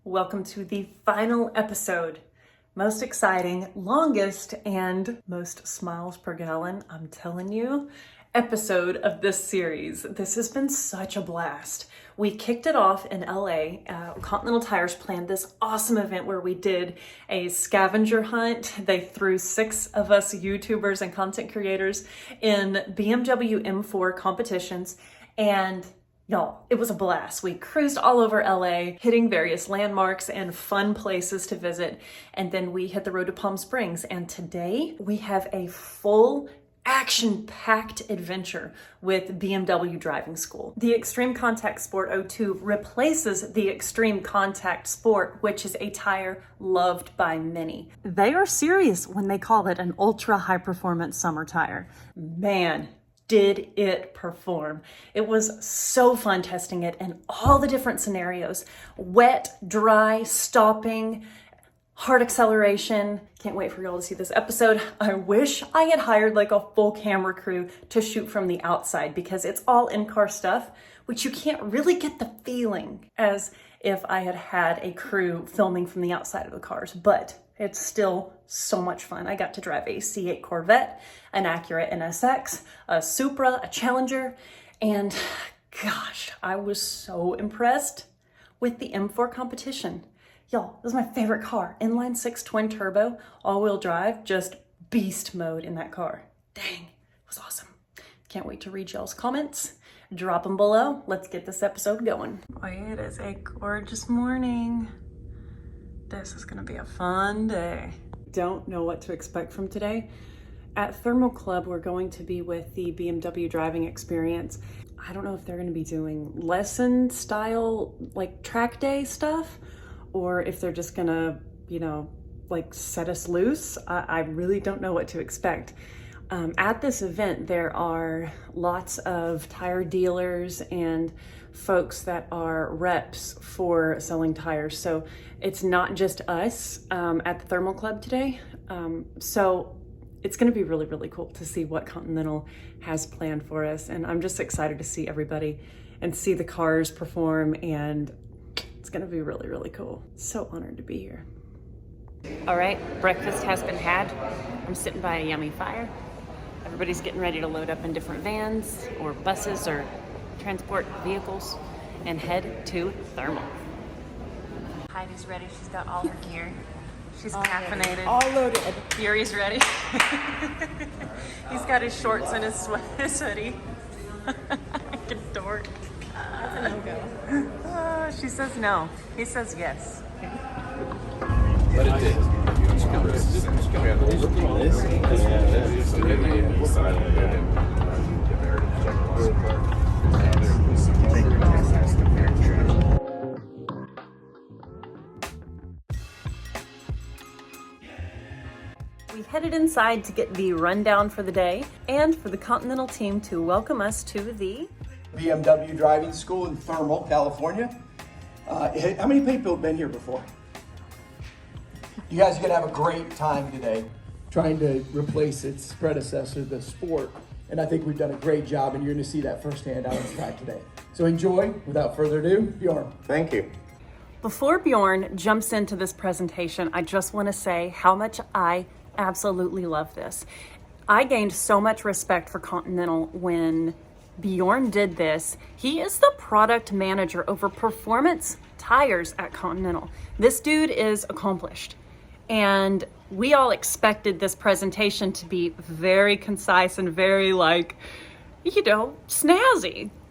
Welcome to the final episode. Most exciting, longest, and most smiles per gallon, I'm telling you, episode of this series. This has been such a blast. We kicked it off in LA. Continental Tires planned this awesome event where we did a scavenger hunt. They threw 6 of us YouTubers and content creators in BMW M4 competitions, and y'all, it was a blast. We cruised all over LA, hitting various landmarks and fun places to visit. And then we hit the road to Palm Springs. And today we have a full action-packed adventure with BMW driving school. The Extreme Contact Sport02 replaces the Extreme Contact Sport, which is a tire loved by many. They are serious when they call it an ultra high-performance summer tire. Man, did it perform. It was so fun testing it in all the different scenarios. Wet, dry, stopping, hard acceleration. Can't wait for y'all to see this episode. I wish I had hired like a full camera crew to shoot from the outside because it's all in-car stuff, which you can't really get the feeling as if I had had a crew filming from the outside of the cars, but it's still so much fun. I got to drive a C8 Corvette, an Acura NSX, a Supra, a Challenger, and gosh, I was so impressed with the M4 competition. Y'all, this is my favorite car. Inline 6 twin turbo, all-wheel drive, just beast mode in that car. Dang, it was awesome. Can't wait to read y'all's comments. Drop them below. Let's get this episode going. It is a gorgeous morning. This is gonna be a fun day. Don't know what to expect from today. At Thermal Club, we're going to be with the BMW driving experience. I don't know if they're gonna be doing lesson style, like track day stuff, or if they're just gonna, like set us loose. I really don't know what to expect. At this event, there are lots of tire dealers and folks that are reps for selling tires. So it's not just us at the Thermal Club today. So it's gonna be really, really cool to see what Continental has planned for us. And I'm just excited to see everybody and see the cars perform, and it's gonna be really, really cool. So honored to be here. All right, breakfast has been had. I'm sitting by a yummy fire. Everybody's getting ready to load up in different vans or buses or transport vehicles and head to Thermal. Heidi's ready. She's got all her gear. She's all caffeinated. Ready. All loaded. Fury's ready. He's got his shorts and his hoodie. Good dork. That's a no-go. She says no. He says yes. But it did. We headed inside to get the rundown for the day and for the Continental team to welcome us to the BMW driving school in Thermal, California. How many people have been here before? You guys are gonna have a great time today trying to replace its predecessor, the Sport. And I think we've done a great job, and you're gonna see that firsthand out on the track today. So enjoy. Without further ado, Bjorn. Thank you. Before Bjorn jumps into this presentation, I just wanna say how much I absolutely love this. I gained so much respect for Continental when Bjorn did this. He is the product manager over performance tires at Continental. This dude is accomplished. And we all expected this presentation to be very concise and very snazzy,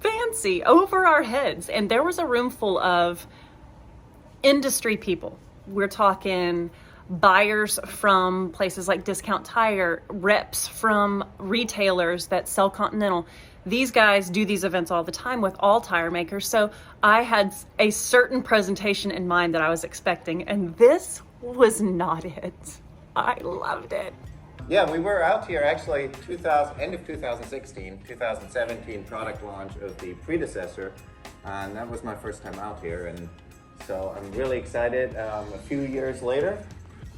fancy, over our heads. And there was a room full of industry people. We're talking buyers from places like Discount Tire, reps from retailers that sell Continental. These guys do these events all the time with all tire makers. So I had a certain presentation in mind that I was expecting, and this was not it. I loved it. Yeah, we were out here actually end of 2016, 2017 product launch of the predecessor, and that was my first time out here, and so I'm really excited a few years later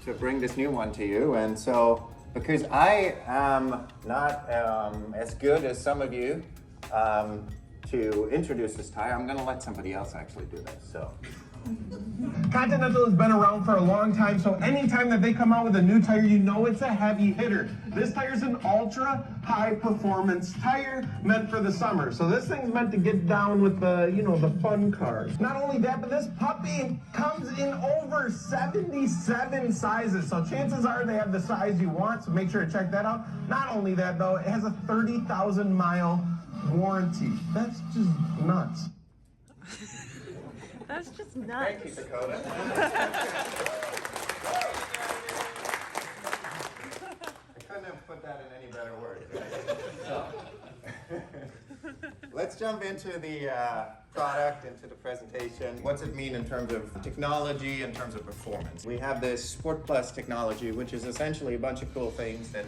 to bring this new one to you. And so because I am not as good as some of you to introduce this tire, I'm going to let somebody else actually do this. So Continental has been around for a long time, so anytime that they come out with a new tire, you know it's a heavy hitter. This tire's an ultra high performance tire meant for the summer. So this thing's meant to get down with the, the fun cars. Not only that, but this puppy comes in over 77 sizes. So chances are they have the size you want, so make sure to check that out. Not only that though, it has a 30,000 mile warranty. That's just nuts. That's just nuts. Thank you, Dakota. I couldn't have put that in any better words. Let's jump into the product, into the presentation. What's it mean in terms of technology, in terms of performance? We have this Sport Plus technology, which is essentially a bunch of cool things that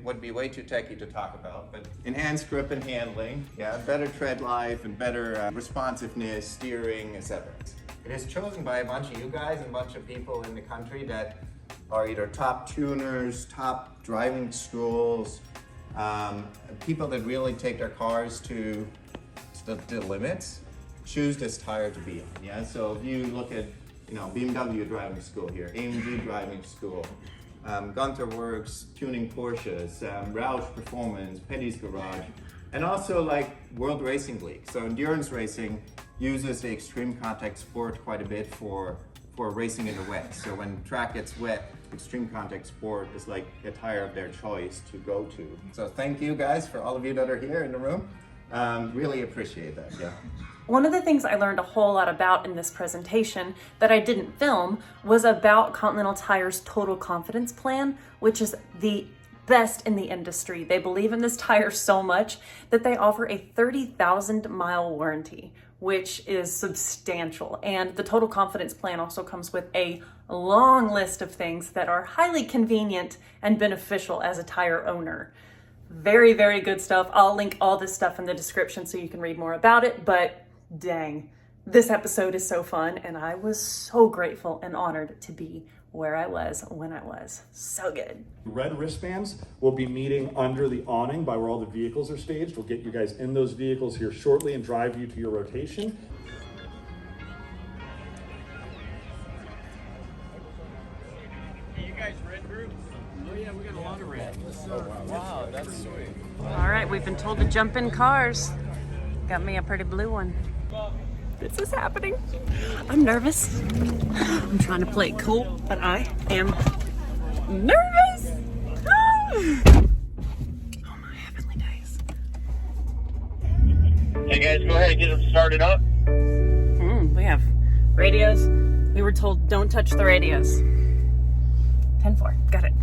would be way too techy to talk about, but enhanced grip and handling, better tread life and better responsiveness, steering, etc. It is chosen by a bunch of you guys and a bunch of people in the country that are either top tuners, top driving schools, people that really take their cars to the limits, choose this tire to be on. So if you look at BMW driving school here, AMG driving school, Gunther Works, tuning Porsches, Roush Performance, Petty's Garage, and also like World Racing League. So endurance racing uses the Extreme Contact Sport quite a bit for racing in the wet. So when track gets wet, Extreme Contact Sport is like a tire of their choice to go to. So thank you guys for all of you that are here in the room. Really appreciate that, One of the things I learned a whole lot about in this presentation that I didn't film was about Continental Tire's Total Confidence Plan, which is the best in the industry. They believe in this tire so much that they offer a 30,000 mile warranty, which is substantial. And the Total Confidence Plan also comes with a long list of things that are highly convenient and beneficial as a tire owner. Very, very good stuff. I'll link all this stuff in the description so you can read more about it, but dang, this episode is so fun, and I was so grateful and honored to be where I was when I was. So good. Red wristbands will be meeting under the awning by where all the vehicles are staged. We'll get you guys in those vehicles here shortly and drive you to your rotation. Hey, you guys red group? Oh yeah, we got a lot of red. Wow, that's sweet. All right, we've been told to jump in cars. Got me a pretty blue one. This is happening. I'm nervous. I'm trying to play it cool, but I am nervous. Oh my heavenly days. Hey guys, go ahead and get them started up. We have radios. We were told don't touch the radios. 10-4, got it.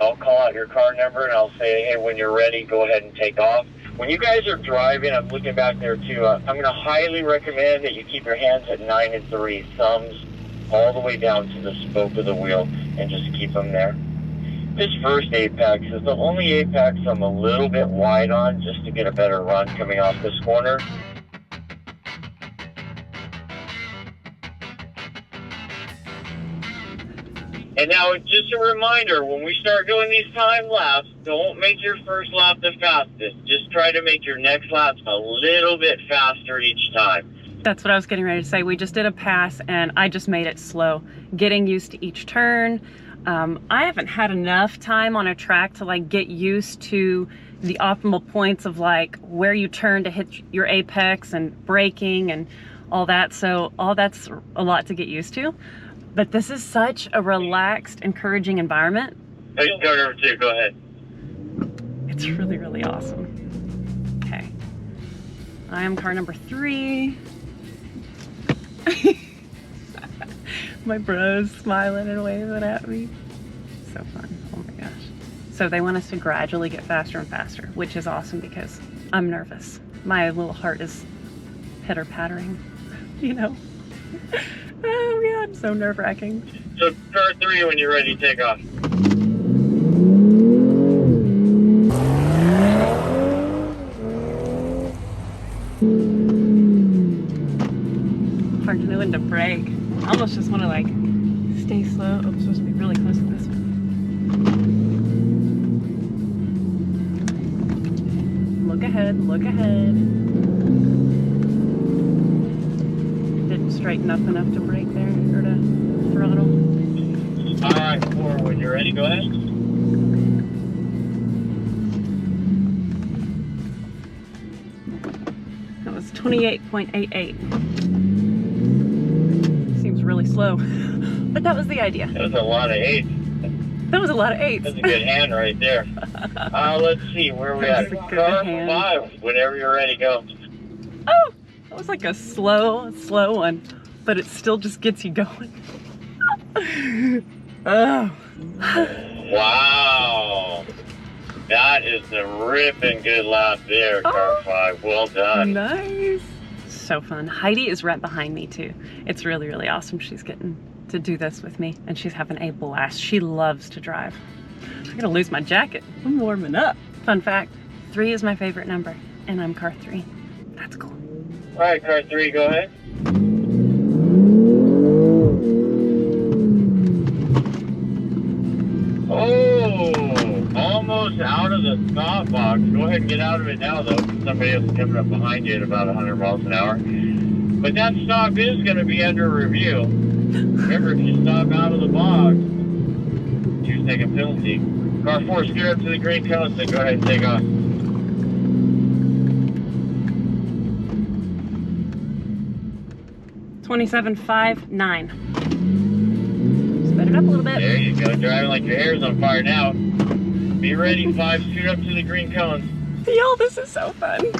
I'll call out your car number and I'll say, hey, when you're ready, go ahead and take off. When you guys are driving, I'm looking back there too, I'm going to highly recommend that you keep your hands at 9 and 3, thumbs all the way down to the spoke of the wheel, and just keep them there. This first apex is the only apex I'm a little bit wide on, just to get a better run coming off this corner. And now, just a reminder, when we start doing these time laps, don't make your first lap the fastest. Just try to make your next laps a little bit faster each time. That's what I was getting ready to say. We just did a pass and I just made it slow, getting used to each turn. I haven't had enough time on a track to like get used to the optimal points of like where you turn to hit your apex and braking and all that. So all that's a lot to get used to. But this is such a relaxed, encouraging environment. Hey, car number 2, go ahead. It's really, really awesome. Okay. I am car number 3. My bro's smiling and waving at me. So fun. Oh my gosh. So they want us to gradually get faster and faster, which is awesome because I'm nervous. My little heart is pitter-pattering, you know? Oh God, so nerve-wracking. So car 3 when you're ready to take off. Hard to know when to brake. I almost just want to like stay slow. Oh, I'm supposed to be really close to this one. Look ahead, look ahead. Didn't straighten up enough to brake there or to throttle. Alright, 4 when you're ready, go ahead. That was 28.88. Seems really slow, but that was the idea. That was a lot of 8. That was a lot of 8s. That's a good hand right there. Let's see, where are we at? That's a good Car hand. 5, whenever you're ready, go. Oh, that was like a slow one, but it still just gets you going. Oh. Wow. That is a ripping good lap there, car 5. Well done. Nice. So fun. Heidi is right behind me too. It's really, really awesome. She's getting to do this with me and she's having a blast. She loves to drive. I'm gonna lose my jacket. I'm warming up. Fun fact, 3 is my favorite number and I'm car 3. That's cool. All right, car 3, go ahead. Oh, almost out of the stop box. Go ahead and get out of it now, though. Somebody else is coming up behind you at about 100 miles an hour. But that stop is going to be under review. Remember, if you stop out of the box, you take a penalty. Car 4, steer up to the green cones and go ahead and take off. $27.59. Sped it up a little bit. There you go, driving like your hair's on fire now. Be ready, 5, steer up to the green cones. Y'all, this is so fun.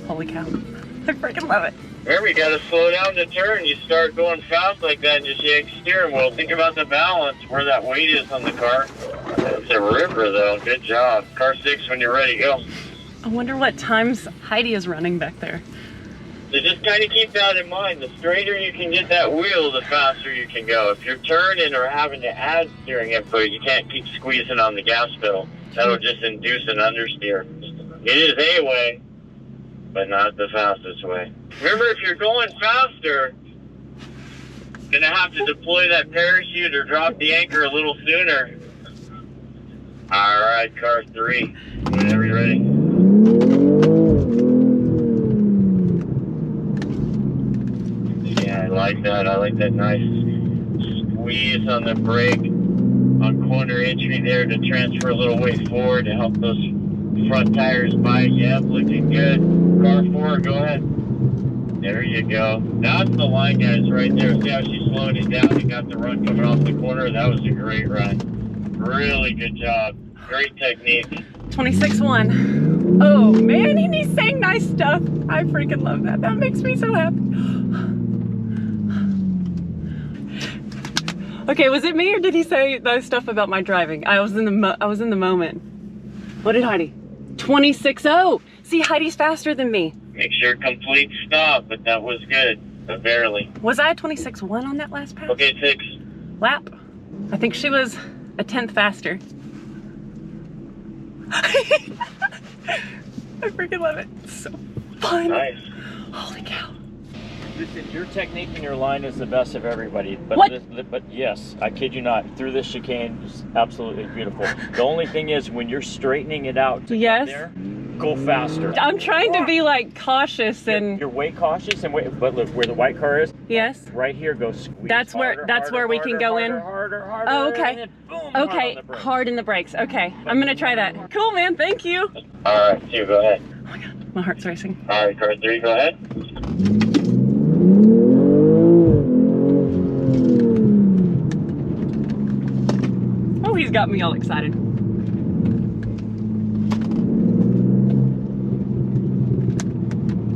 Holy cow. I freaking love it. Remember, you gotta slow down the turn. You start going fast like that and just yank the steering wheel. Think about the balance, where that weight is on the car. It's a ripper though, good job. Car 6 when you're ready, go. I wonder what times Heidi is running back there. So just kind of keep that in mind. The straighter you can get that wheel, the faster you can go. If you're turning or having to add steering input, you can't keep squeezing on the gas pedal. That'll just induce an understeer. It is a way, but not the fastest way. Remember, if you're going faster, you're gonna have to deploy that parachute or drop the anchor a little sooner. All right, car 3, whenever you're ready. Yeah, I like that. I like that nice squeeze on the brake on corner entry there to transfer a little weight forward to help those front tires bite. Yep, looking good. Car 4, go ahead. There you go. That's the line, guys, right there. See how she's slowing it down and got the run coming off the corner? That was a great run. Really good job. Great technique. 26.1. Oh man, and he's saying nice stuff. I freaking love that. That makes me so happy. Okay, was it me or did he say those stuff about my driving? I was in the moment. What did Heidi? 26.0. See, Heidi's faster than me. Make sure complete stop, but that was good, but barely. Was I a 26.1 on that last pass? Okay, 6. Lap. I think she was a 10th faster. I freaking love it. It's so fun. Nice. Holy cow. Listen, your technique and your line is the best of everybody. But What? But yes, I kid you not, through this chicane is absolutely beautiful. The only thing is when you're straightening it out to Yes. get there, go faster. I'm trying to be like cautious and You're way cautious and wait, but look where the white car is. yes. Right here, go squeeze. That's where- that's where we can go in. Harder. Oh, and okay. then boom, hard on Okay, the brakes. hard in the brakes. Okay, I'm gonna try that. Cool, man. Thank you. All right, 2, go ahead. Oh my god, my heart's racing. All right, car 3, go ahead. Oh, he's got me all excited.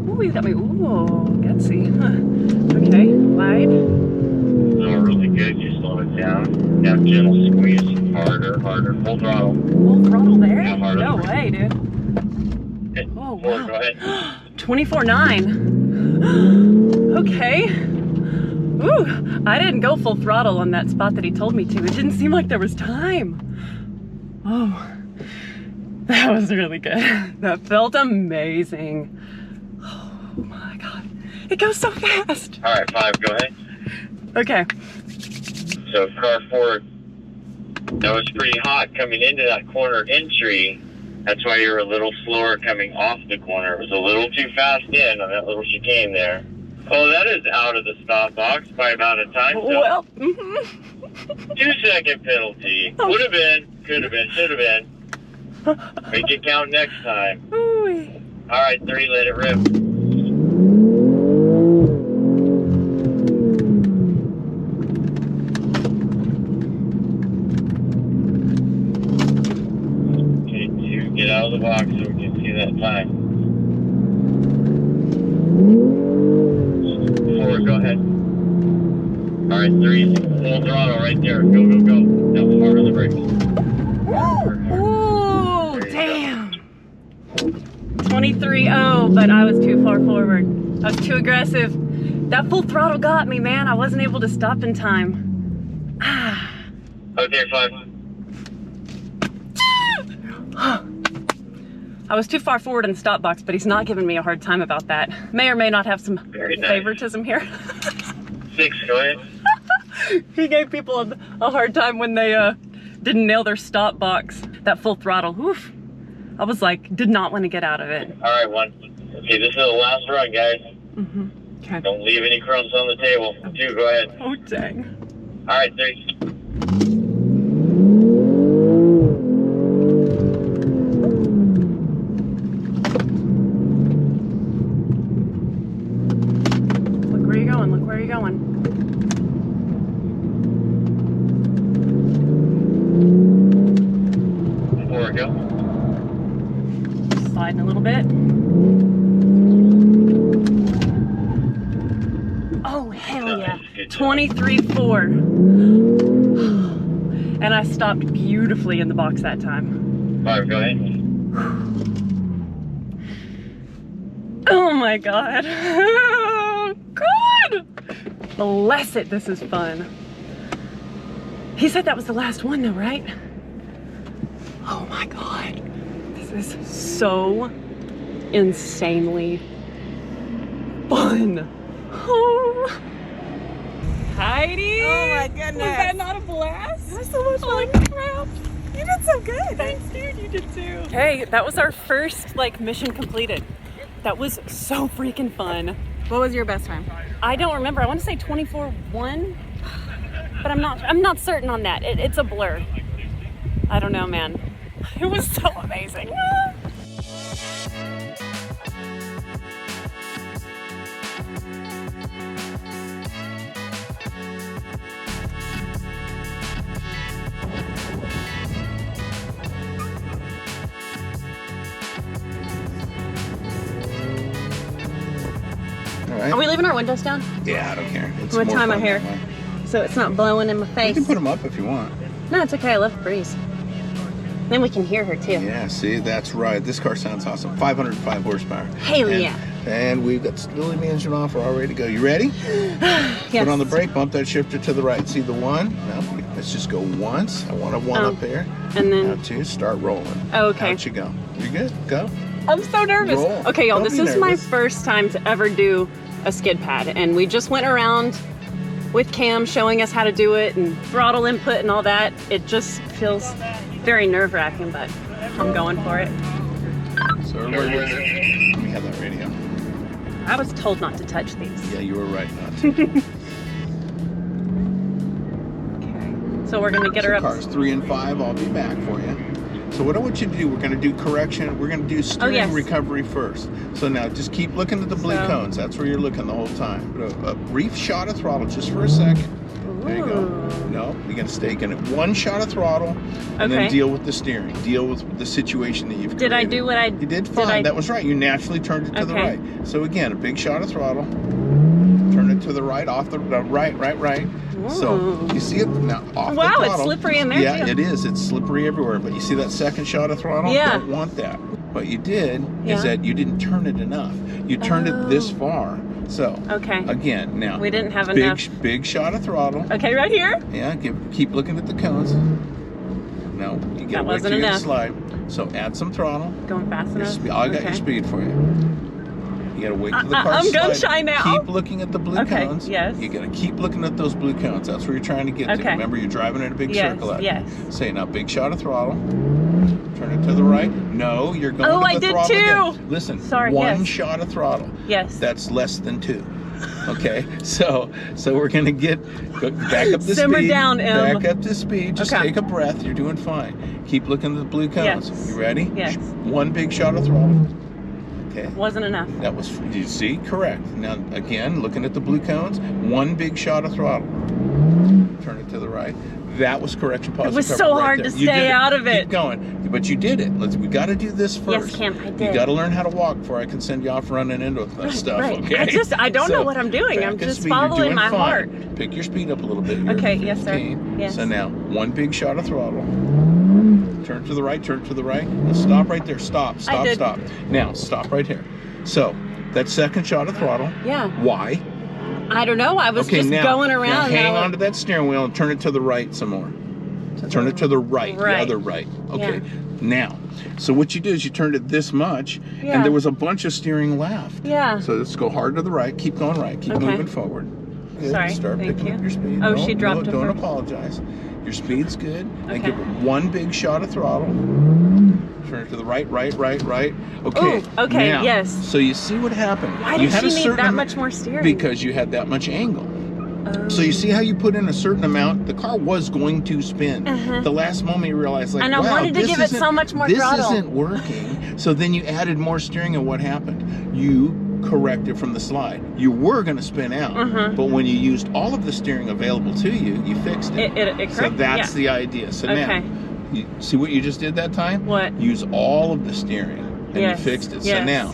Ooh, he's got me. Ooh, gutsy. Okay, wide. Oh, really good. You slow it down. Now gentle squeeze. Harder. Full throttle. Full throttle there? Yeah, harder. No way, dude. Okay, Oh, 4, wow. go ahead. 24.9. Okay. Ooh, I didn't go full throttle on that spot that he told me to. It didn't seem like there was time. Oh, that was really good. That felt amazing. Oh my God. It goes so fast. All right, 5, go ahead. Okay. So car 4, that was pretty hot coming into that corner entry. That's why you were a little slower coming off the corner. It was a little too fast in on that little chicane there. Oh, that is out of the stop box by about a time. So Well, 2-second penalty. Would have been, could have been, should have been. Make it count next time. ooh. All right, 3, let it rip. Okay, 2, get out of the box so we can see that time. 4, go ahead. All right, 3, full throttle right there. Go. Now hard on the brakes. Ooh, There you damn. 23.0, but I was too far forward. I was too aggressive. That full throttle got me, man. I wasn't able to stop in time. Ah. Okay, 5. I was too far forward in the stop box, but he's not giving me a hard time about that. May or may not have some Very nice. favoritism here. 6, go ahead. He gave people a hard time when they didn't nail their stop box. That full throttle, oof. I was like, did not want to get out of it. All right, 1. Okay, this is the last run, guys. Okay. Don't leave any crumbs on the table. 2, go ahead. Oh, dang. All right, 3. Look where you're going, look where you're going. Four, go. Sliding a little bit. Oh, hell yeah. Nice, good job. 23.4. And I stopped beautifully in the box that time. 5, go ahead. Oh my God. Oh, God. Bless it, this is fun. He said that was the last one though, right? Oh my God. This is so insanely fun. Oh. Heidi! Oh my goodness. Was that not a blast? That was so much Holy fun. crap. You did so good. Thanks, dude. You did too. Hey, that was our first mission completed. That was so freaking fun. What was your best time? I don't remember. I want to say 24.1, but I'm not certain on that. It's a blur. I don't know, man. It was so amazing. All right. Are we leaving our windows down? Yeah, I don't care. It's What more time fun of hair? that way. so it's not blowing in my You face. can put them up if you want. No, it's okay. I love the breeze. Then we can hear her too. Yeah, see, that's right. This car sounds awesome. 505 horsepower. Hell yeah. And we've got stability management off. We're all ready to go. You ready? Yes. Put on the brake, bump that shifter to the right. See the one? No, let's just go once. I want a one up there. And then Now two, start rolling. Oh, okay. Out you go. You good? Go. I'm so nervous. Roll. Okay, y'all, Don't this be is my nervous. first time to ever do a skid pad, and we just went around with Cam showing us how to do it and throttle input and all that. It just feels very nerve-wracking, but I'm going for it. So everybody, let me have that radio. I was told not to touch these. Yeah, you were right not to. Okay, so we're gonna get her So up. cars 3 and 5, I'll be back for you. So what I want you to do, we're going to do correction. We're going to do steering yes. recovery first. So now just keep looking at the blue cones. That's where you're looking the whole time. But a brief shot of throttle just for a second. There you go. No, you're going to stay in it. One shot of throttle and then deal with the steering. Deal with the situation that you've created. Did I do what I... You did fine. That was right. You naturally turned it to the right. So again, a big shot of throttle. Turn it to the right, off the right. So you see it now off the throttle. Wow, it's slippery in there Yeah, too. it is. It's slippery everywhere. But you see that second shot of throttle? Yeah. Don't want that. What you did is that you didn't turn it enough. You turned it this far. So again, now we didn't have enough. Big shot of throttle. Okay, right here. Yeah, keep looking at the cones. No, you get That wasn't enough. Slide. So add some throttle. Going fast enough. I got your speed for you. You gotta wait till the car I'm gun slides. shy now. Keep looking at the blue cones. Yes. You gotta keep looking at those blue cones. That's where you're trying to get to. Remember, you're driving in a big circle. Yes. Say now, big shot of throttle. Turn it to the right. No, you're going to the throttle again. Listen, one shot of throttle. Yes. That's less than 2. Okay, so we're gonna back up the Simmer speed. down, Em. Back up to speed. Just take a breath. You're doing fine. Keep looking at the blue cones. Yes. You ready? Yes. One big shot of throttle. Okay. Wasn't enough. That was. You see? Correct. Now again, looking at the blue cones. One big shot of throttle. Turn it to the right. That was correction positive. It was cover so right hard there. to You did stay out of it. Keep going. But you did it. We got to do this first. Yes, Cam, I did. You got to learn how to walk before I can send you off running into that stuff. Right. Okay. I don't know what I'm doing. I'm just following my heart. Pick your speed up a little bit. Okay. Yes, sir. Yes. So now, one big shot of throttle. Turn to the right. Turn to the right. Now stop right there. Stop. Now stop right here. So that second shot of throttle. Yeah. Why? I don't know. I was just going around. Now hang on to that steering wheel and turn it to the right some more. Turn it to the right, the other right. Okay. Yeah. Now, so what you do is you turned it this much, and there was a bunch of steering left. Yeah. So let's go hard to the right. Keep going right. Keep moving forward. Good. Sorry. Start picking up your speed. Oh, she dropped it. Don't apologize. Your speed's good. And give it one big shot of throttle. Turn it to the right. Okay. Ooh, okay. Now, yes. So you see what happened. Why did she need that much more steering? Because you had that much angle. So you see how you put in a certain amount, the car was going to spin. The last moment you realized, like, and I wanted to give it so much more throttle. This isn't working. So then you added more steering, and what happened? You corrected from the slide. You were going to spin out, but when you used all of the steering available to you, you fixed it. So that's the idea. So now, you see what you just did that time? What? Use all of the steering, and you fixed it. So now,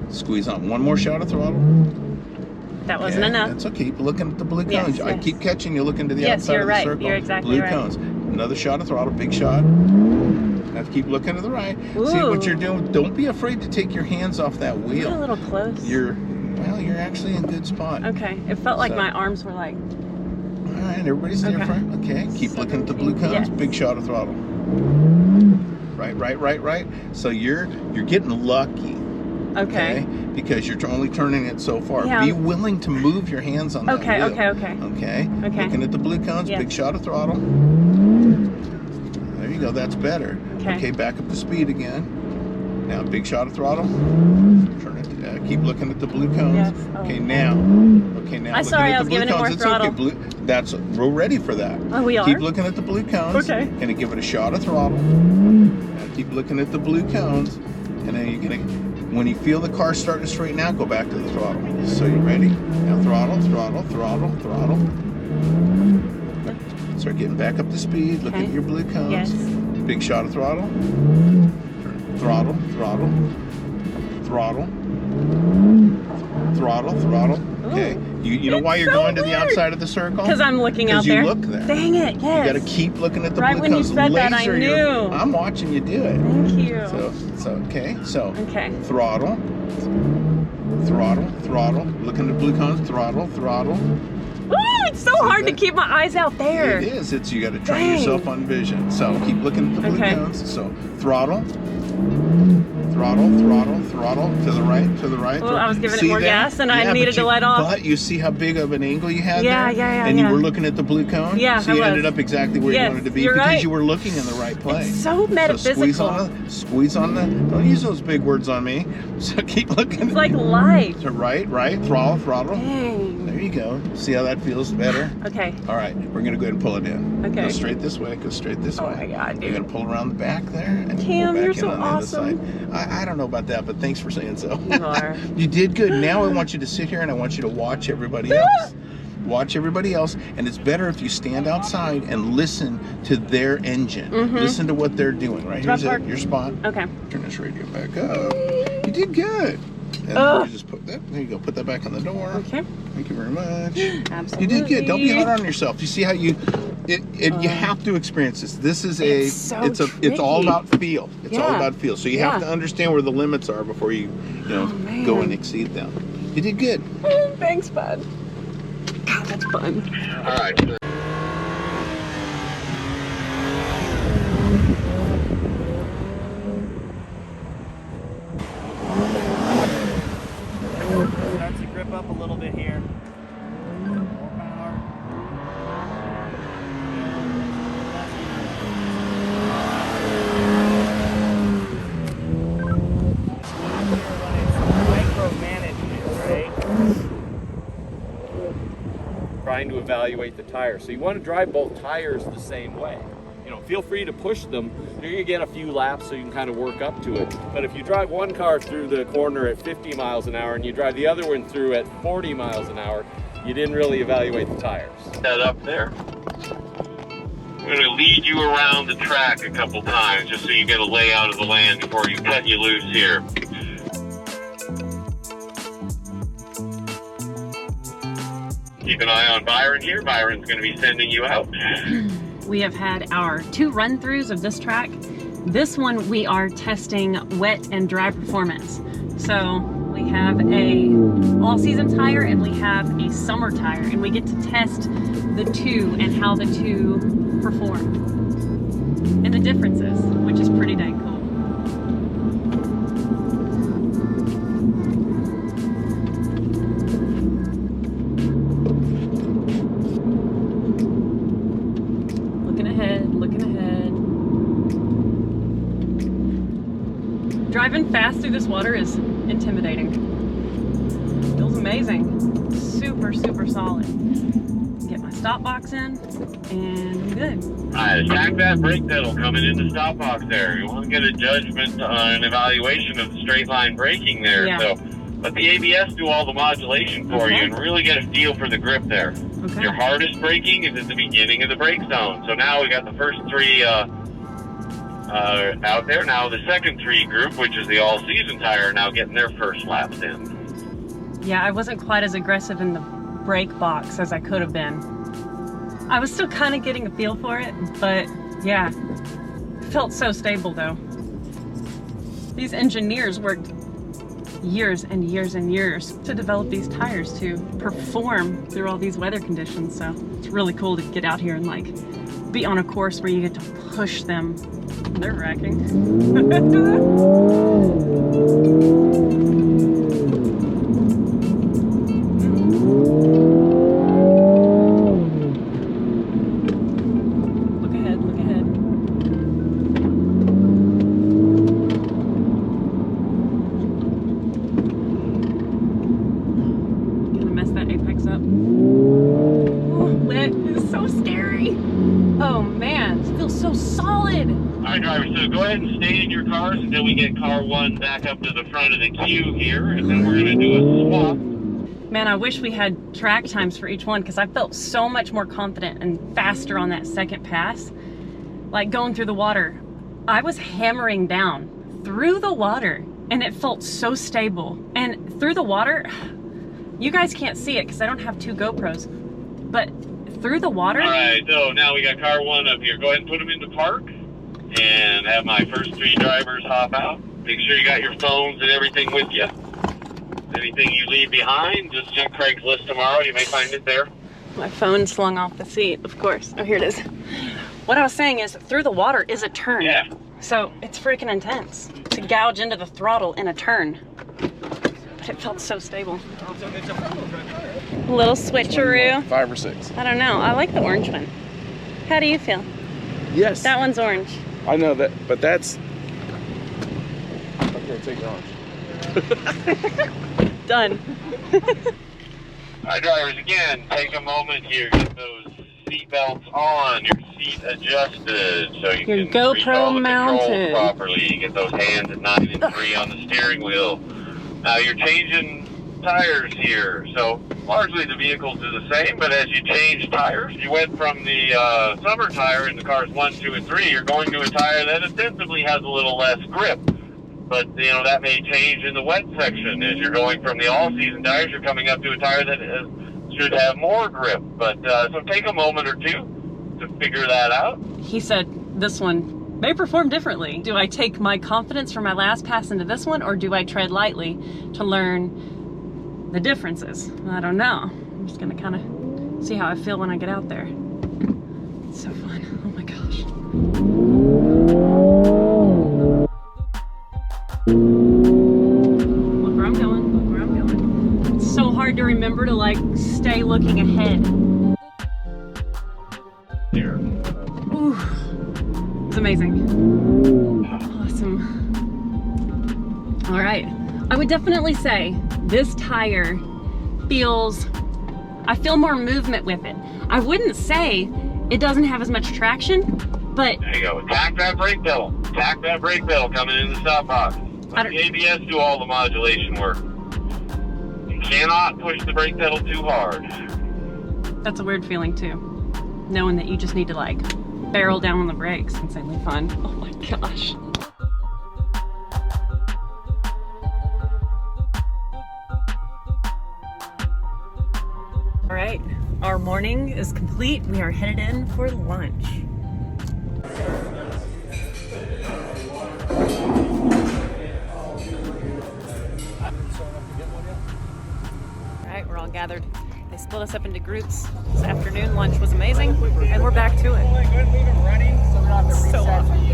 squeeze on one more shot of throttle. That wasn't enough. That's okay. Keep looking at the blue cones. I keep catching you looking to the outside of the circle. You're exactly blue cones. Another shot of throttle, big shot. Have to keep looking to the right. Ooh. See what you're doing. Don't be afraid to take your hands off that wheel. You're a little close. You're actually in a good spot. Okay. It felt like my arms were like. All right, everybody's different. Okay. Keep looking at the blue cones. Yes. Big shot of throttle. Right. So you're getting lucky. Okay. Because you're only turning it so far. Yeah. Be willing to move your hands on that wheel. Okay. Looking at the blue cones, big shot of throttle. There you go. That's better. Okay. Back up the speed again. Now, big shot of throttle. Turn it. Keep looking at the blue cones. Yes. Okay. Now. I'm sorry, I was giving it more throttle. Okay. We're ready for that. Oh, we are. Keep looking at the blue cones. Okay. Gonna give it a shot of throttle. Now keep looking at the blue cones, and then you're gonna. When you feel the car starting to straighten out, go back to the throttle. So you ready? Now throttle. Start getting back up to speed. Look at your blue cones. Yes. Big shot of throttle. Throttle. Okay. You know why you're so going to the weird. outside of the circle? Because I'm looking out there. You look there. Dang it, yes. You got to keep looking at the right blue when you cones. said that, I Laser knew. I'm watching you do it. Thank you. So okay. So Okay. throttle, throttle, throttle. Look in the blue cones. Throttle, throttle. Ooh, it's so hard to keep my eyes out there. It is. It's you got to train Dang. yourself on vision. So keep looking at the blue Okay. cones. So throttle. Throttle, throttle, throttle, to the right, to the right. Well, I was giving it See more that? gas and I needed but to let off. But you see how big of an angle you had Yeah, there? yeah, And yeah. you were looking at the blue cone? Yeah, So you I ended was. up exactly where you Yes, wanted to be you're because right. you were looking in the right place. It's so metaphysical. Squeeze on the, don't use those big words on me. So keep looking. It's like life. To right, throttle, throttle. Dang. There you go. See how that feels better? Okay. All right, we're gonna go ahead and pull it in. Okay. Go straight this way, go straight this way. Oh my God, You're dude. gonna pull around the back there and Cam, pull back you're in so on the other awesome. side. I don't know about that, but thanks for saying so. You are. You did good. Now I want you to sit here and I want you to watch everybody else. Watch everybody else, and it's better if you stand outside and listen to their engine. Listen to what they're doing. Right here's it, your spot. Okay. Turn this radio back up. You did good. And you just put that. There you go. Put that back on the door. Okay. Thank you very much. Absolutely. You did good. Don't be hard on yourself. You see how you you have to experience this. This is It's all tricky. about feel. It's all Yeah. about feel. So you have to understand where the limits are before you go and exceed them. You did good. Thanks, bud. God, that's fun. All right. Starts to grip up a little bit here. More power. Trying to evaluate the tire. So you want to drive both tires the same way. You know, feel free to push them. You're gonna get a few laps so you can kind of work up to it. But if you drive one car through the corner at 50 miles an hour and you drive the other one through at 40 miles an hour, you didn't really evaluate the tires. That up there. I'm going to lead you around the track a couple times just so you get a layout of the land before you cut you loose here. Keep an eye on Byron here. Byron's going to be sending you out. We have had our 2 run-throughs of this track. This one we are testing wet and dry performance. So we have a all-season tire and we have a summer tire, and we get to test the two and how the two perform and the differences, which is pretty dang cool. Looking ahead, looking ahead. Driving fast through this water is intimidating. Feels amazing. Super, super solid. Get my stop box in and I'm good. Alright, attack that brake pedal coming into stop box there. You want to get a judgment on an evaluation of the straight line braking there. Yeah. So let the ABS do all the modulation for you and really get a feel for the grip there. Okay. Your hardest braking is at the beginning of the brake zone. So now we got the first 3 out there. Now the second 3 group, which is the all-season tire, now getting their first laps in. Yeah, I wasn't quite as aggressive in the brake box as I could have been. I was still kind of getting a feel for it, but yeah, it felt so stable though. These engineers worked years and years and years to develop these tires to perform through all these weather conditions. So it's really cool to get out here and like be on a course where you get to push them. Nerve-wracking. Look ahead, look ahead. Gonna mess that apex up. Oh, wet is so scary. Oh man, it feels so solid. Alright drivers, so go ahead and stay in your cars until we get car 1 back up to the front of the queue here, and then we're going to do a swap. Man, I wish we had track times for each one because I felt so much more confident and faster on that second pass. Like going through the water, I was hammering down through the water and it felt so stable. And through the water, You guys can't see it because I don't have 2 GoPros, but through the water. All right, so now we got car 1 up here. Go ahead and put them into park and have my first 3 drivers hop out. Make sure you got your phones and everything with you. Anything you leave behind, just check Craigslist tomorrow. You may find it there. My phone slung off the seat, of course. Oh, here it is. What I was saying is, through the water is a turn. Yeah. So it's freaking intense to gouge into the throttle in a turn. But it felt so stable. A little switcheroo. 5 or 6. I don't know. I like the orange one. How do you feel? Yes. That one's orange. I know that, but that's. I'm gonna take orange. Done. All right, drivers, again, take a moment here. Get those seat belts on, your seat adjusted, so you Your can GoPro reach all the mounted. controls properly. Get those hands at 9 and 3 on the steering wheel. Now you're changing tires here, so largely the vehicles do the same, but as you change tires, you went from the summer tire in the cars 1, 2, and 3, you're going to a tire that ostensibly has a little less grip. But, you know, that may change in the wet section. As you're going from the all-season tires, you're coming up to a tire that should have more grip. But, so take a moment or 2 to figure that out. He said this one may perform differently. Do I take my confidence from my last pass into this one, or do I tread lightly to learn the differences? I don't know. I'm just gonna kind of see how I feel when I get out there. It's so fun. Oh my gosh. Look where I'm going. Look where I'm going. It's so hard to remember to like stay looking ahead. Here. Ooh. It's amazing. Awesome. All right. I would definitely say this tire feels, I feel more movement with it. I wouldn't say it doesn't have as much traction, but There you go. Tack that brake pedal. Tack that brake pedal coming in the stop box. Let the ABS do all the modulation work. You cannot push the brake pedal too hard. that's a weird feeling too. Knowing that you just need to like barrel down on the brakes. Insanely fun. Oh my gosh. All right, our morning is complete. We are headed in for lunch. All right, we're all gathered. They split us up into groups this afternoon. Lunch was amazing, and we're back to it. So awesome.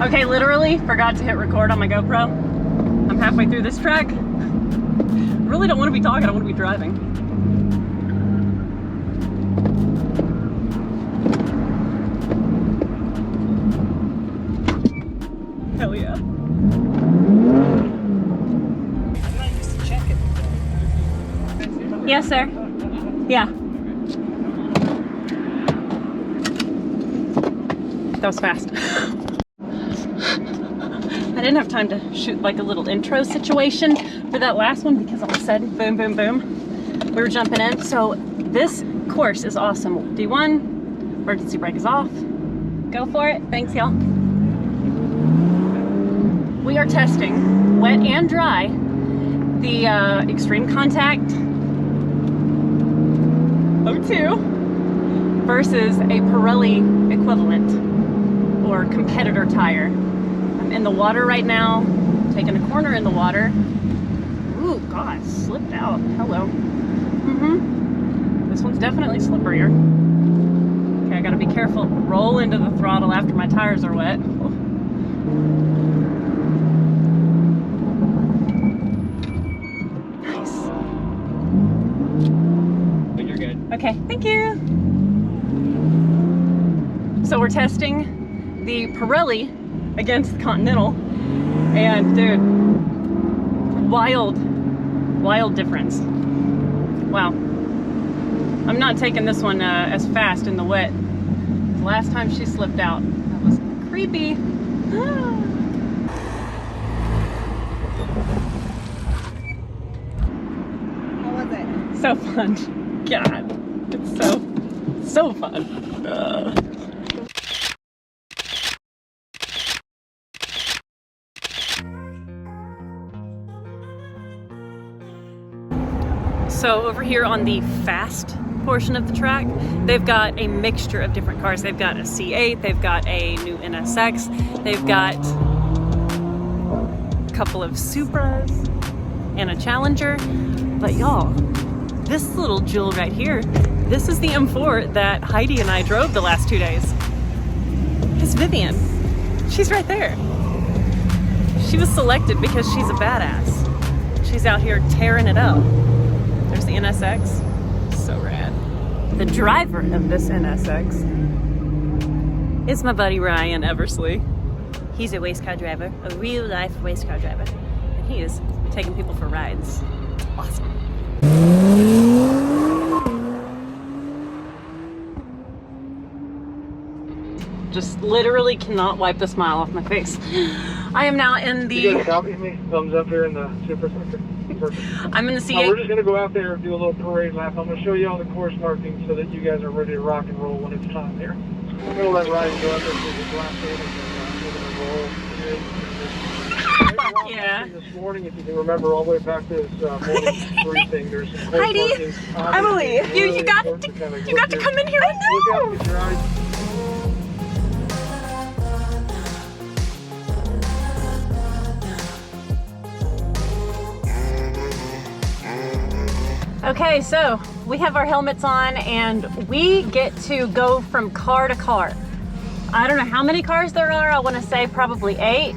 Okay, literally forgot to hit record on my GoPro. I'm halfway through this track. Really don't want to be talking, I want to be driving. Hell yeah. Yes, sir. Yeah. That was fast. I didn't have time to shoot like a little intro situation for that last one because all of a sudden, boom, boom, boom, we were jumping in. So this course is awesome. D1, emergency brake is off. Go for it. Thanks, y'all. We are testing, wet and dry, the Extreme Contact 02 versus a Pirelli equivalent or competitor tire. I'm in the water right now, taking a corner in the water. Ooh, God, slipped out. Hello. This one's definitely slipperier. Okay, I gotta be careful. Roll into the throttle after my tires are wet. Nice. I think you're good. Okay, thank you. So we're testing the Pirelli against the Continental, and dude, wild difference. Wow. I'm not taking this one as fast in the wet. The last time she slipped out, that was creepy. How was it? So fun. God, it's so fun. So over here on the fast portion of the track, they've got a mixture of different cars. They've got a C8, they've got a new NSX, they've got a couple of Supras and a Challenger. But y'all, this little jewel right here, this is the M4 that Heidi and I drove the last 2 days. It's Vivian. She's right there. She was selected because she's a badass. She's out here tearing it up. There's the NSX. So rad. The driver of this NSX is my buddy Ryan Eversley. He's a race car driver, a real life race car driver. And he is taking people for rides. Awesome. Just literally cannot wipe the smile off my face. I am now in the... You guys copy me? Thumbs up here in the Super Center. I'm in the C8. We're just going to go out there and do a little parade lap. I'm going to show you all the course markings so that you guys are ready to rock and roll when it's time here. I'm going to let Ryan go out there through the glass in and we're going to roll. Yeah. This morning, if you can remember all the way back to this morning briefing, there's some course Heidi, markings. Emily, you got to come in here right now. Look out, get your eyes. Okay, so we have our helmets on and we get to go from car to car. I don't know how many cars there are. I want to say probably 8,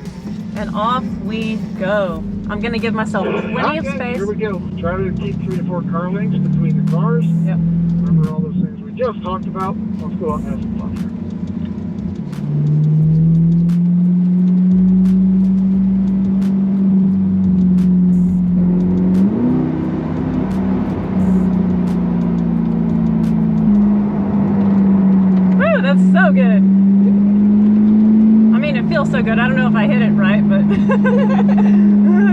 and off we go. I'm gonna give myself plenty of space. Here we go. Try to keep 3 to 4 car lengths between the cars. Yep. Remember all those things we just talked about. Let's go out and have some fun here. So good. I mean, it feels so good. I don't know if I hit it right, but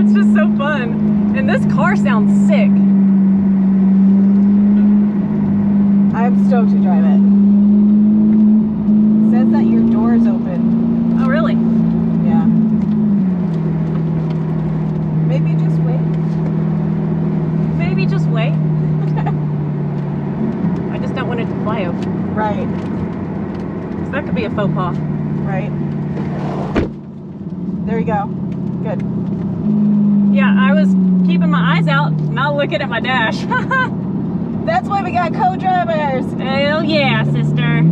it's just so fun. And this car sounds sick. I'm stoked to drive it. It says that your door is open. Oh, really? Yeah. Maybe just wait. Maybe just wait. I just don't want it to fly over. Right. That could be a faux pas. Right. There you go. Good. Yeah, I was keeping my eyes out, not looking at my dash. That's why we got co-drivers. Hell yeah, sister.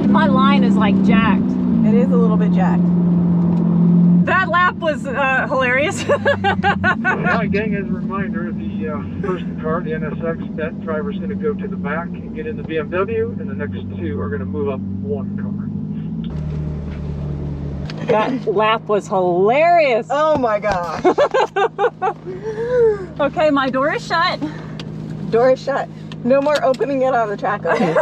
My line is like jacked. It is a little bit jacked. That lap was hilarious. Yeah, gang, as a reminder, the first car, the NSX, that driver's going to go to the back and get in the BMW, and the next 2 are going to move up 1 car. That lap was hilarious. Oh my gosh. Okay, my door is shut. Door is shut. No more opening it on the track, okay?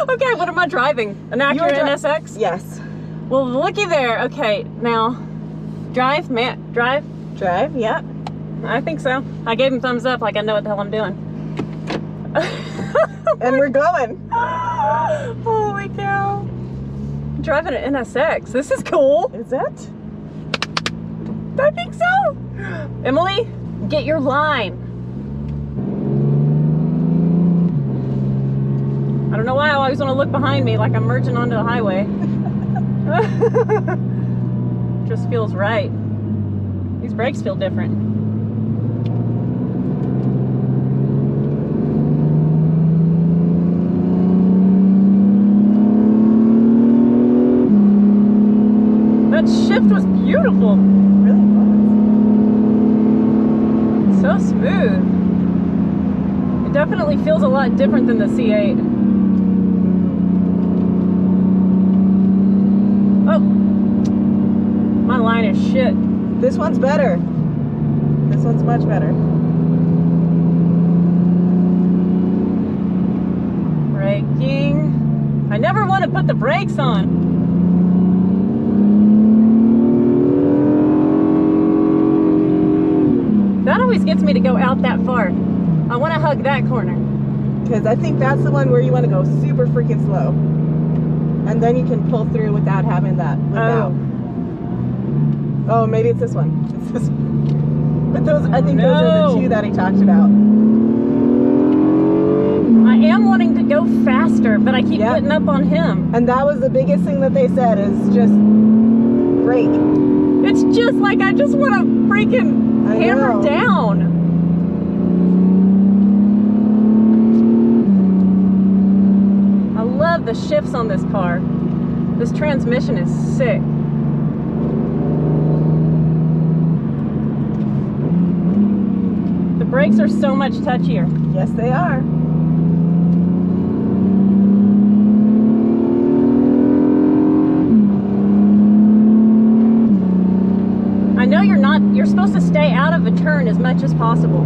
Okay, what am I driving? An Acura NSX? Yes. Well, looky there. Okay, now, drive, Matt, drive? Drive, yep. I think so. I gave him thumbs up like I know what the hell I'm doing. And we're going. Holy cow. I'm driving an NSX. This is cool. Is it? I think so. Emily, get your line. I don't know why I always want to look behind me like I'm merging onto the highway. Just feels right. These brakes feel different. That shift was beautiful. It really was. So smooth. It definitely feels a lot different than the C8. Oh, my line is shit. This one's better. This one's much better. Braking. I never want to put the brakes on. That always gets me to go out that far. I want to hug that corner. Because I think that's the one where you want to go super freaking slow. And then you can pull through without having that whip out. Oh, maybe it's this one. It's this one. But those, I think those are the two that he talked about. I am wanting to go faster, but I keep getting up on him. And that was the biggest thing that they said is just brake. It's just like I just want to freaking hammer down. I love the shifts on this car. This transmission is sick. The brakes are so much touchier. Yes, they are. I know you're supposed to stay out of a turn as much as possible.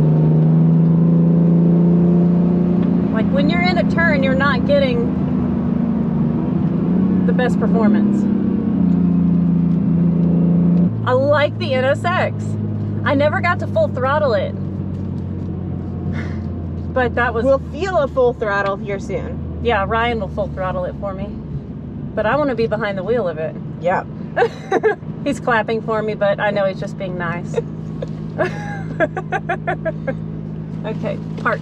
Like when you're in a turn, you're not getting the best performance. I like the NSX. I never got to full throttle it. But that was... We'll feel a full throttle here soon. Yeah, Ryan will full throttle it for me. But I want to be behind the wheel of it. Yeah. He's clapping for me, but I know he's just being nice. Okay, park.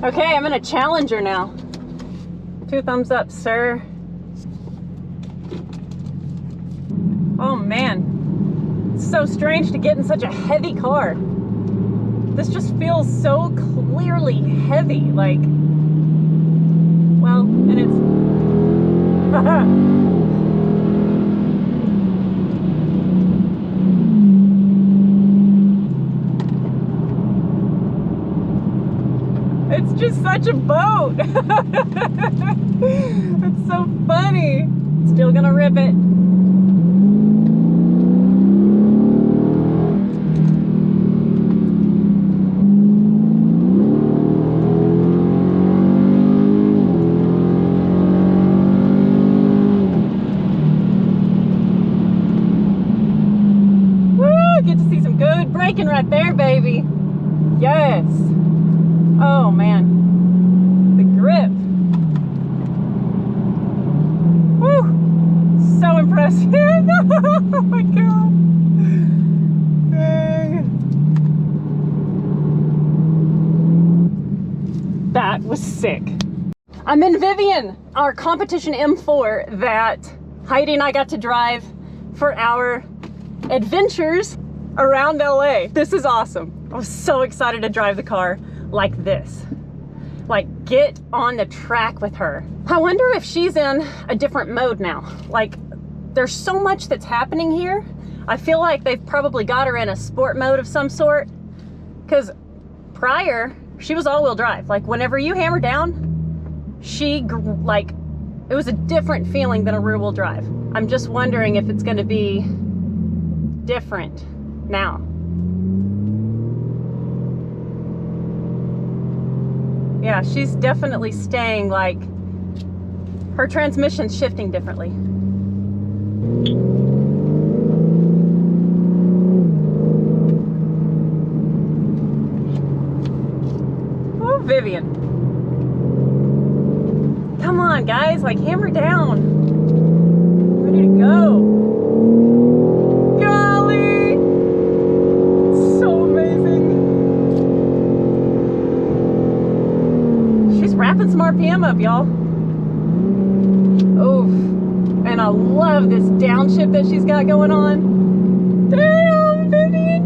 Okay, I'm in a Challenger now. 2 thumbs up, sir. Oh man, it's so strange to get in such a heavy car. This just feels so clearly heavy, like, well, and it's, it's just such a boat. It's so funny. Still gonna rip it. Braking right there, baby. Yes. Oh man, the grip. Woo! So impressive. Oh my god. Dang. That was sick. I'm in Vivian, our competition M4 that Heidi and I got to drive for our adventures around LA. This is awesome. I was so excited to drive the car like this. Like, get on the track with her. I wonder if she's in a different mode now. Like, there's so much that's happening here. I feel like they've probably got her in a sport mode of some sort. Because prior, she was all-wheel drive. Like, whenever you hammer down, it was a different feeling than a rear-wheel drive. I'm just wondering if it's gonna be different now. Yeah, she's definitely staying, like, her transmission's shifting differently. Oh, Vivian. Come on, guys, like, hammer down. Ready to go. Wrapping some RPM up, y'all. Oof. And I love this downshift that she's got going on. Damn, Vivian.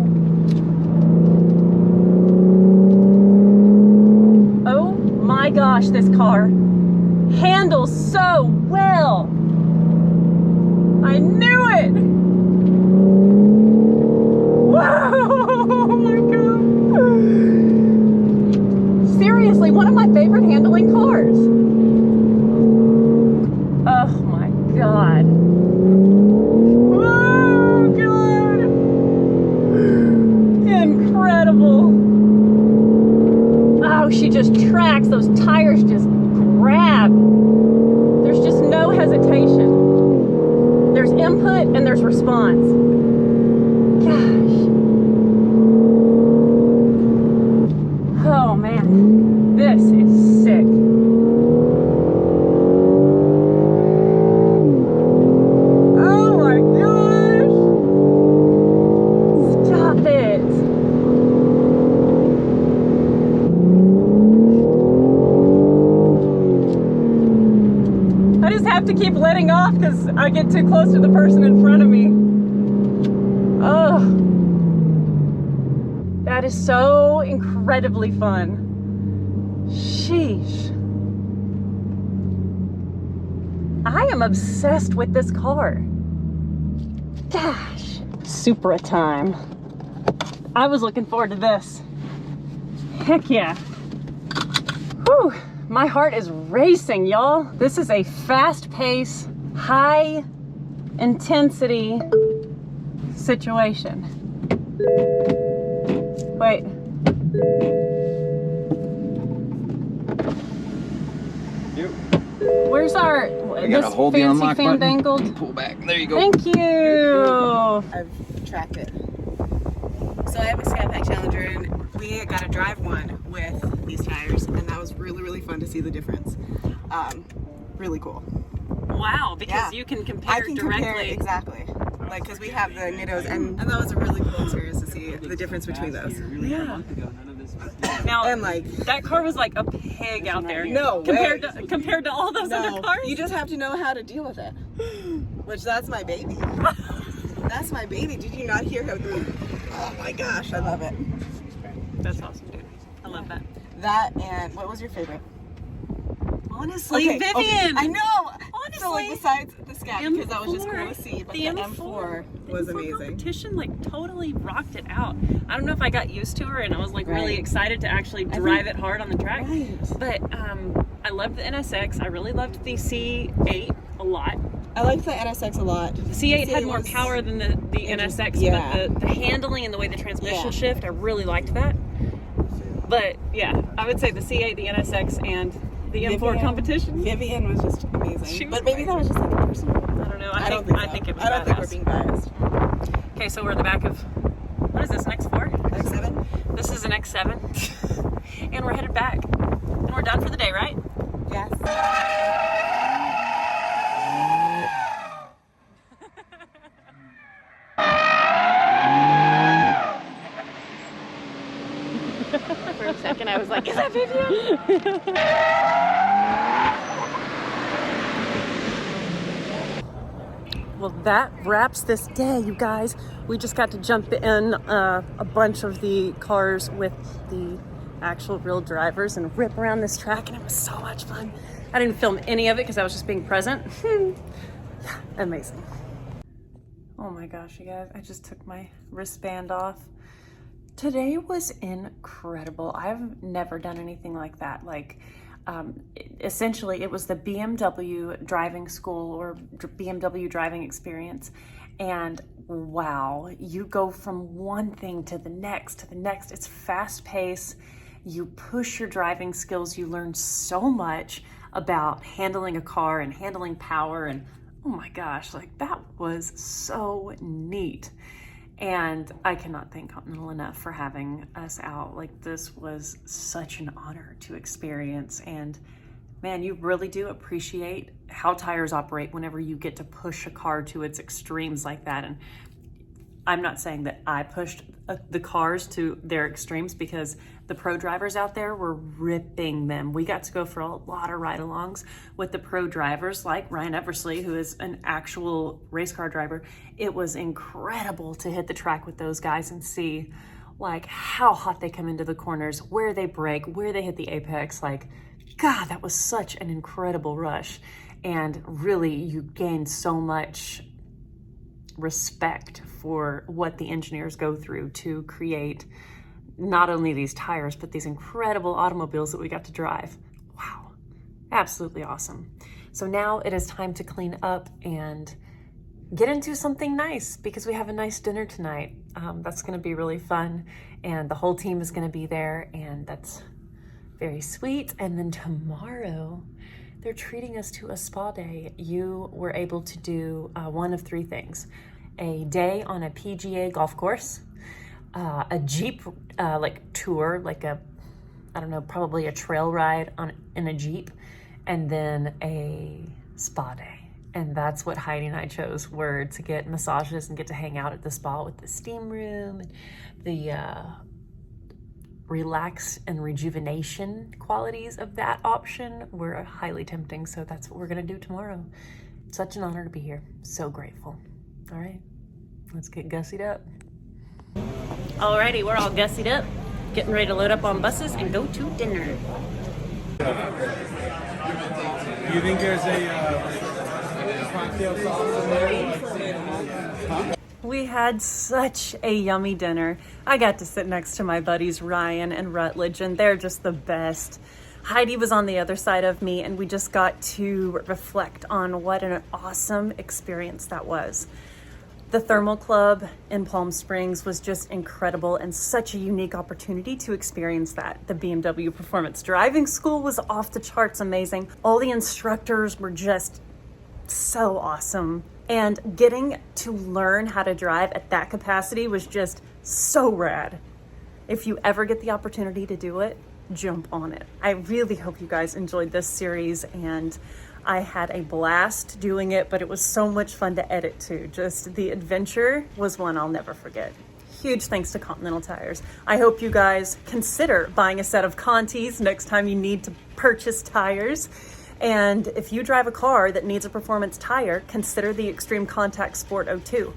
Oh my gosh, this car handles so well. I knew it. Wow. Oh my god. Seriously, one of my favorite handling cars. Oh my god. Oh god. Incredible. Oh, she just tracks. Those tires just grab. There's just no hesitation. There's input and there's response. Gosh. to keep letting off because I get too close to the person in front of me. Oh, that is so incredibly fun. Sheesh. I am obsessed with this car. Gosh, Supra time. I was looking forward to this. Heck yeah. Whew, my heart is racing, y'all. This is a fast pace, high intensity situation. Wait. Where's our, this hold the fancy unlock button. fandangled? Pull back. There you go. Thank you. I've tracked it. So I have a Skypack Challenger, and we got to drive one with these tires, and that was really, really fun to see the difference. Really cool. Wow, because you can compare I can directly. compare, exactly. Like, because we have the Nittos, and that was a really cool experience to see the difference between those. Yeah. Now, And like, that car was like a pig out there. No compared way. compared to all those other cars. You just have to know how to deal with it. Which, that's my baby. That's my baby. Did you not hear how? Oh my gosh, I love it. That's awesome, dude. I love that. That, and what was your favorite? Honestly, Okay, Vivian. I know. Honestly, So like, besides the Scat, because that was just M4, cool to see, but the the M4 was the M4 amazing. competition like totally rocked it out. I don't know if I got used to her and I was like really Right. excited to actually I drive think- it hard on the track. Right. But I loved the NSX. I really loved the C8 a lot. I liked the NSX a lot. The C8 had C8 more was- power than the NSX, yeah. but the handling and the way the transmission Yeah. shift, I really liked that. But yeah, I would say the C8, the NSX, and the M4 Vivian- competition. Vivian was just amazing. She was But maybe that was just like a personal. I don't know. I don't think so. it was I don't think we're badass. being biased. Okay, so we're at the back of, what is this, an X4? X7? This is an X7. And we're headed back. And we're done for the day, right? Yes. For a second, I was like, is that Vivian? Well, that wraps this day, you guys. We just got to jump in a bunch of the cars with the actual real drivers and rip around this track, and it was so much fun. I didn't film any of it because I was just being present. Yeah, amazing. Oh my gosh, you guys, I just took my wristband off. Today was incredible. I've never done anything like that. Like, essentially, it was the BMW driving school or BMW driving experience. And wow, you go from one thing to the next, It's fast paced. You push your driving skills. You learn so much about handling a car and handling power. And oh my gosh, like that was so neat. And I cannot thank Continental enough for having us out. Like, this was such an honor to experience. And man, you really do appreciate how tires operate whenever you get to push a car to its extremes like that. And I'm not saying that I pushed the cars to their extremes, because the pro drivers out there were ripping them. We got to go for a lot of ride-alongs with the pro drivers like Ryan Eversley, who is an actual race car driver. It was incredible to hit the track with those guys and see like how hot they come into the corners, where they brake, where they hit the apex. Like, God, that was such an incredible rush. And really, you gained so much respect for what the engineers go through to create not only these tires, but these incredible automobiles that we got to drive. Wow, absolutely awesome. So now it is time to clean up and get into something nice, because we have a nice dinner tonight. That's gonna be really fun, and the whole team is gonna be there, and that's very sweet. And then tomorrow, they're treating us to a spa day. You were able to do one of three things: a day on a PGA golf course, a Jeep like tour, like a, I don't know, probably a trail ride in a Jeep, and then a spa day. And that's what Heidi and I chose, were to get massages and get to hang out at the spa with the steam room and the relax and rejuvenation qualities of that option were highly tempting. So that's what we're gonna do tomorrow. Such an honor to be here. So grateful. All right, let's get gussied up. Alrighty, we're all gussied up, getting ready to load up on buses and go to dinner. You think there's a cocktail sauce in there? Huh? We had such a yummy dinner. I got to sit next to my buddies Ryan and Rutledge, and they're just the best. Heidi was on the other side of me, and we just got to reflect on what an awesome experience that was. The Thermal Club in Palm Springs was just incredible and such a unique opportunity to experience that. The BMW Performance Driving School was off the charts amazing. All the instructors were just so awesome. And getting to learn how to drive at that capacity was just so rad. If you ever get the opportunity to do it, jump on it. I really hope you guys enjoyed this series, and I had a blast doing it, but it was so much fun to edit too. Just the adventure was one I'll never forget. Huge thanks to Continental Tires. I hope you guys consider buying a set of Contis next time you need to purchase tires. And if you drive a car that needs a performance tire, consider the Extreme Contact Sport02.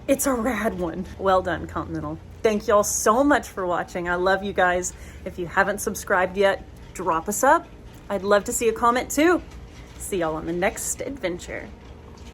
It's a rad one. Well done, Continental. Thank y'all so much for watching. I love you guys. If you haven't subscribed yet, drop us up. I'd love to see a comment too. See y'all on the next adventure.